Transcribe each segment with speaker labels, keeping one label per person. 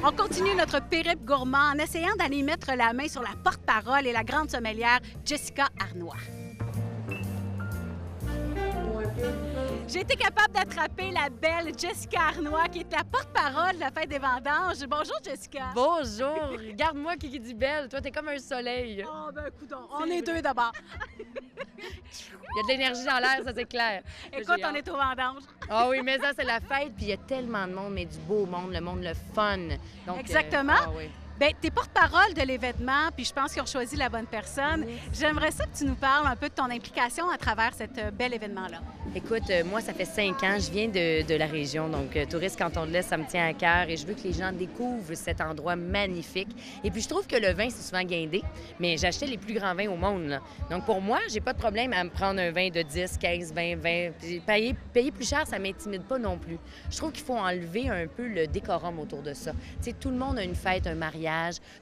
Speaker 1: On continue notre périple gourmand en essayant d'aller mettre la main sur la porte-parole et la grande sommelière Jessica Arnois. J'ai été capable d'attraper la belle Jessica Arnois, qui est la porte-parole de la Fête des Vendanges. Bonjour, Jessica.
Speaker 2: Bonjour! Regarde-moi qui dit belle. Toi, t'es comme un soleil.
Speaker 1: Oh, ben, coudonc, on est deux d'abord.
Speaker 2: Il y a de l'énergie dans l'air, ça, c'est clair.
Speaker 1: Écoute, on est aux vendanges.
Speaker 2: Ah oui, mais ça, c'est la fête. Puis il y a tellement de monde, mais du beau monde, le monde, le fun. Donc,
Speaker 1: Exactement.
Speaker 2: ah oui.
Speaker 1: Bien, tu es porte-parole de l'événement, puis je pense qu'ils ont choisi la bonne personne. J'aimerais ça que tu nous parles un peu de ton implication à travers cet bel événement-là.
Speaker 2: Écoute, moi, ça fait 5 ans, je viens de la région, donc Tourisme Canton de l'Est, ça me tient à cœur et je veux que les gens découvrent cet endroit magnifique. Et puis, je trouve que le vin, c'est souvent guindé, mais j'achetais les plus grands vins au monde, là. Donc, pour moi, j'ai pas de problème à me prendre un vin de 10, 15, 20, 20. Puis payer plus cher, ça m'intimide pas non plus. Je trouve qu'il faut enlever un peu le décorum autour de ça. Tu sais, tout le monde a une fête, un mariage.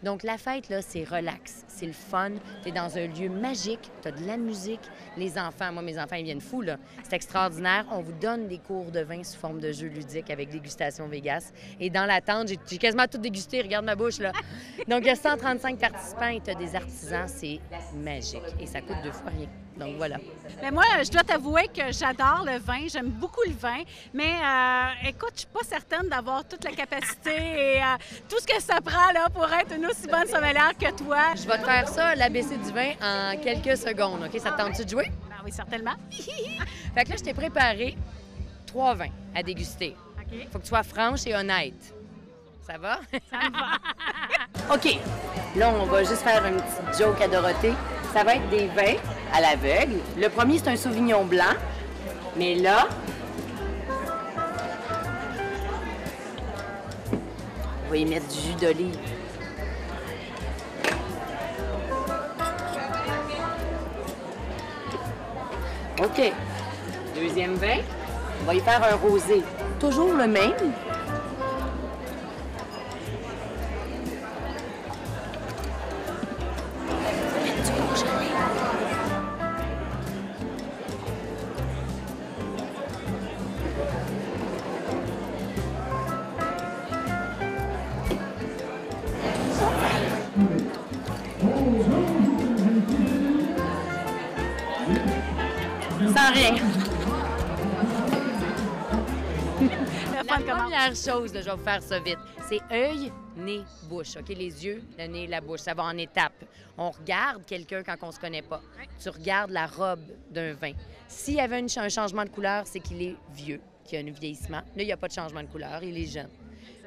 Speaker 2: Donc, la fête, là, c'est relax, c'est le fun. Tu es dans un lieu magique, tu as de la musique. Les enfants, moi, mes enfants, ils viennent fous, là. C'est extraordinaire. On vous donne des cours de vin sous forme de jeux ludiques avec dégustation Vegas. Et dans la tente, j'ai quasiment tout dégusté. Regarde ma bouche, là. Donc, il y a 135 participants et tu as des artisans. C'est magique. Et ça coûte 2 fois rien. Donc, voilà.
Speaker 1: Mais moi, je dois t'avouer que j'adore le vin. J'aime beaucoup le vin. Mais écoute, je suis pas certaine d'avoir toute la capacité et tout ce que ça prend là, pour être une aussi bonne sommelière que toi.
Speaker 2: Je vais te faire ça, l'ABC du vin, en quelques secondes. OK? Ça te tente-tu de jouer?
Speaker 1: Ben oui, certainement.
Speaker 2: Fait que là, je t'ai préparé 3 vins à déguster.
Speaker 1: OK.
Speaker 2: Faut que tu sois franche et honnête. Ça va?
Speaker 1: Ça me va.
Speaker 2: OK. Là, on va juste faire une petite joke à Dorothée. Ça va être des vins à l'aveugle. Le premier, c'est un Sauvignon blanc. Mais là, on va y mettre du jus d'olive. OK. Deuxième vin, on va y faire un rosé. Toujours le même. Sans rien. La première chose, là, je vais vous faire ça vite, c'est œil, nez, bouche. OK? Les yeux, le nez, la bouche. Ça va en étapes. On regarde quelqu'un quand on se connaît pas. Tu regardes la robe d'un vin. S'il y avait un changement de couleur, c'est qu'il est vieux, qu'il y a un vieillissement. Là, il n'y a pas de changement de couleur. Il est jeune.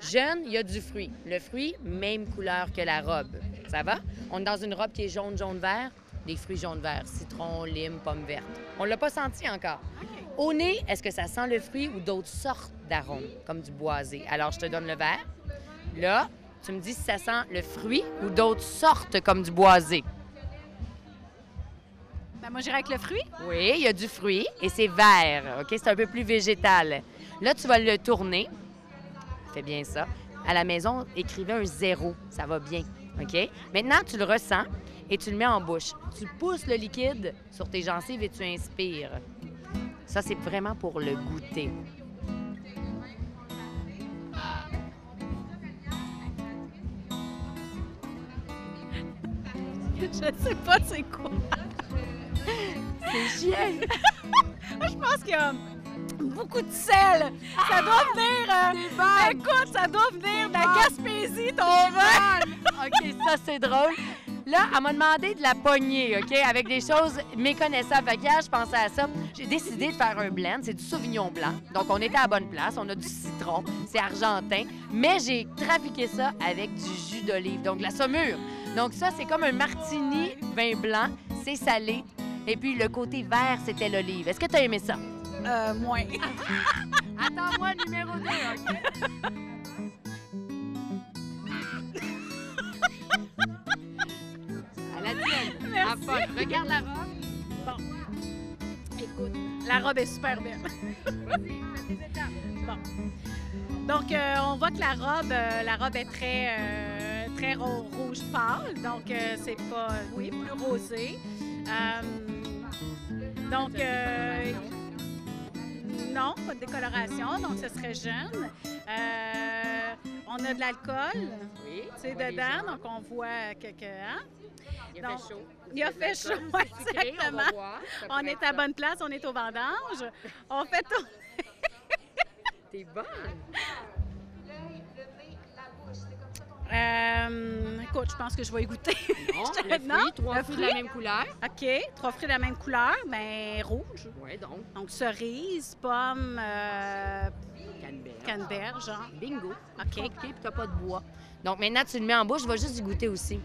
Speaker 2: Jeune, il y a du fruit. Le fruit, même couleur que la robe. Ça va? On est dans une robe qui est jaune, jaune-vert. Des fruits jaune-vert, citron, lime, pomme verte. On l'a pas senti encore. Au nez, est-ce que ça sent le fruit ou d'autres sortes d'arômes, comme du boisé? Alors, je te donne le verre. Là, tu me dis si ça sent le fruit ou d'autres sortes, comme du boisé.
Speaker 1: Ben, moi, j'irai avec le fruit.
Speaker 2: Oui, il y a du fruit et c'est vert. OK? C'est un peu plus végétal. Là, tu vas le tourner. Fais bien ça. À la maison, écrivez un 0. Ça va bien. OK? Maintenant, tu le ressens et tu le mets en bouche. Tu pousses le liquide sur tes gencives et tu inspires. Ça, c'est vraiment pour le goûter.
Speaker 1: Je sais pas c'est quoi.
Speaker 2: C'est chien!
Speaker 1: Je pense qu'il y a beaucoup de sel. Ça doit venir... écoute, ça doit venir de la Gaspésie, ton vin.
Speaker 2: OK, ça, c'est drôle. Là, elle m'a demandé de la pogner, OK, avec des choses méconnaissables. Fait que hier, je pensais à ça. J'ai décidé de faire un blend. C'est du Sauvignon blanc. Donc, on était à la bonne place. On a du citron. C'est argentin. Mais j'ai trafiqué ça avec du jus d'olive, donc de la saumure. Donc, ça, c'est comme un martini vin blanc. C'est salé. Et puis, le côté vert, c'était l'olive. Est-ce que tu as aimé ça?
Speaker 1: Moins.
Speaker 2: Attends-moi, numéro 2, OK? À la tienne.
Speaker 1: Merci.
Speaker 2: Regarde la robe.
Speaker 1: Bon. Écoute, la robe est super belle. Bon. Donc, on voit que la robe est très rouge pâle. Donc, c'est pas, oui, plus rosé. Donc, non, pas de décoloration. Donc, ce serait jeune. On a de l'alcool,
Speaker 2: Oui.
Speaker 1: c'est
Speaker 2: on voit les
Speaker 1: dedans,
Speaker 2: gens.
Speaker 1: donc on voit que hein?
Speaker 2: Il a
Speaker 1: donc,
Speaker 2: fait chaud.
Speaker 1: il a fait chaud, exactement.
Speaker 2: On va voir. Ça
Speaker 1: On
Speaker 2: pourrait
Speaker 1: est
Speaker 2: être
Speaker 1: à
Speaker 2: ça.
Speaker 1: bonne place, on est au vendange. On fait tout.
Speaker 2: T'es bonne.
Speaker 1: Écoute, je pense que je vais y goûter.
Speaker 2: Non,
Speaker 1: Je-
Speaker 2: le
Speaker 1: non,
Speaker 2: fruit, 3
Speaker 1: le
Speaker 2: fruits de la
Speaker 1: fruit.
Speaker 2: même couleur.
Speaker 1: OK, 3 fruits de la même couleur, ben rouge.
Speaker 2: Oui, donc.
Speaker 1: Donc cerise, pomme,
Speaker 2: Canneberge.
Speaker 1: canneberge, hein.
Speaker 2: Bingo.
Speaker 1: OK.
Speaker 2: OK, puis t'as pas de bois. Donc maintenant, tu le mets en bouche, je vais juste y goûter aussi.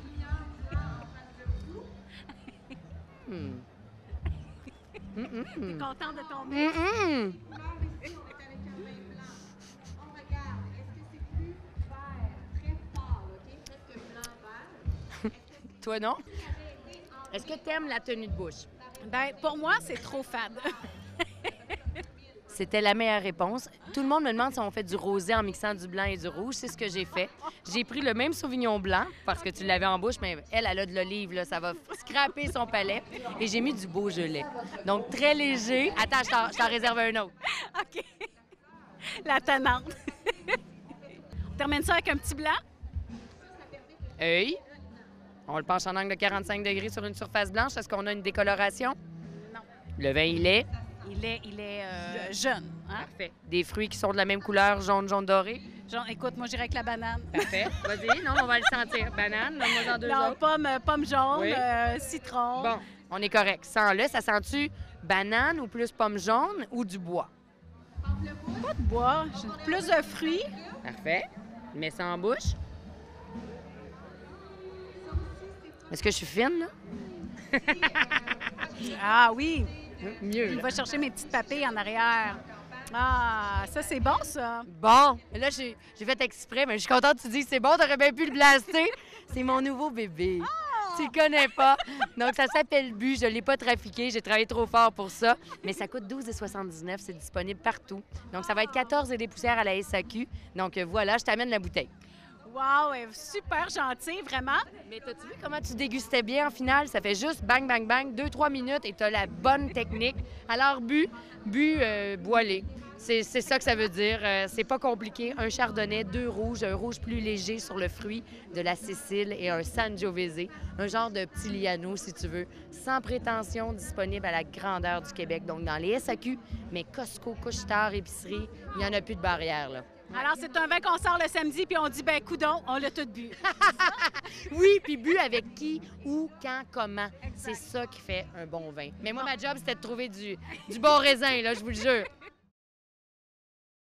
Speaker 2: Hmm.
Speaker 1: T'es content de tomber?
Speaker 2: Mm-mm. Toi, non? Est-ce que t'aimes la tenue de bouche?
Speaker 1: Ben, pour moi, c'est trop fade.
Speaker 2: C'était la meilleure réponse. Tout le monde me demande si on fait du rosé en mixant du blanc et du rouge. C'est ce que j'ai fait. J'ai pris le même Sauvignon blanc parce que tu l'avais en bouche, mais elle a de l'olive, là, ça va scraper son palais. Et j'ai mis du Beaujolais. Donc, très léger. Attends, je t'en réserve un autre.
Speaker 1: OK. La tannante. On termine ça avec un petit blanc.
Speaker 2: Œil. On le penche en angle de 45 degrés sur une surface blanche. Est-ce qu'on a une décoloration?
Speaker 1: Non.
Speaker 2: Le vin, il est?
Speaker 1: Il est jeune. Hein?
Speaker 2: Parfait. Des fruits qui sont de la même couleur, jaune, jaune doré?
Speaker 1: Genre, écoute, moi, j'irais avec la banane.
Speaker 2: Parfait. Vas-y, non, on va le sentir. Banane, donne-moi en deux
Speaker 1: Non,
Speaker 2: autres.
Speaker 1: pomme jaune,
Speaker 2: Oui.
Speaker 1: citron.
Speaker 2: Bon, on est correct. Sens-le, ça sent-tu banane ou plus pomme jaune ou du bois?
Speaker 1: Pas de bois, plus de fruits.
Speaker 2: Parfait. Mets ça en bouche. Est-ce que je suis fine, là?
Speaker 1: Ah oui,
Speaker 2: Mieux,
Speaker 1: il
Speaker 2: là.
Speaker 1: va chercher mes petites papilles en arrière. Ah, ça, c'est bon, ça.
Speaker 2: Bon, là, j'ai fait exprès, mais je suis contente que tu dises c'est bon, t'aurais bien pu le blaster. C'est mon nouveau bébé. Tu le connais pas. Donc, ça s'appelle Bu. Je ne l'ai pas trafiqué. J'ai travaillé trop fort pour ça. Mais ça coûte 12,79. C'est disponible partout. Donc, ça va être 14 et des poussières à la SAQ. Donc, voilà, je t'amène la bouteille.
Speaker 1: Wow, elle est super gentille, vraiment.
Speaker 2: Mais t'as-tu vu comment tu dégustais bien en finale? Ça fait juste bang, bang, bang, 2-3 minutes et t'as la bonne technique. Alors, bu, boilé. C'est ça que ça veut dire. C'est pas compliqué. Un chardonnay, 2 rouges, un rouge plus léger sur le fruit de la Sicile et un Sangiovese, un genre de petit Liano, si tu veux, sans prétention, disponible à la grandeur du Québec. Donc, dans les SAQ, mais Costco, Couche-Tard, épicerie, il n'y en a plus de barrière, là.
Speaker 1: Alors, c'est un vin qu'on sort le samedi, puis on dit, ben coudon, on l'a tout bu.
Speaker 2: Oui, puis bu avec qui, où, quand, comment. C'est ça qui fait un bon vin. Mais moi, ma job, c'était de trouver du bon raisin, là, je vous le jure.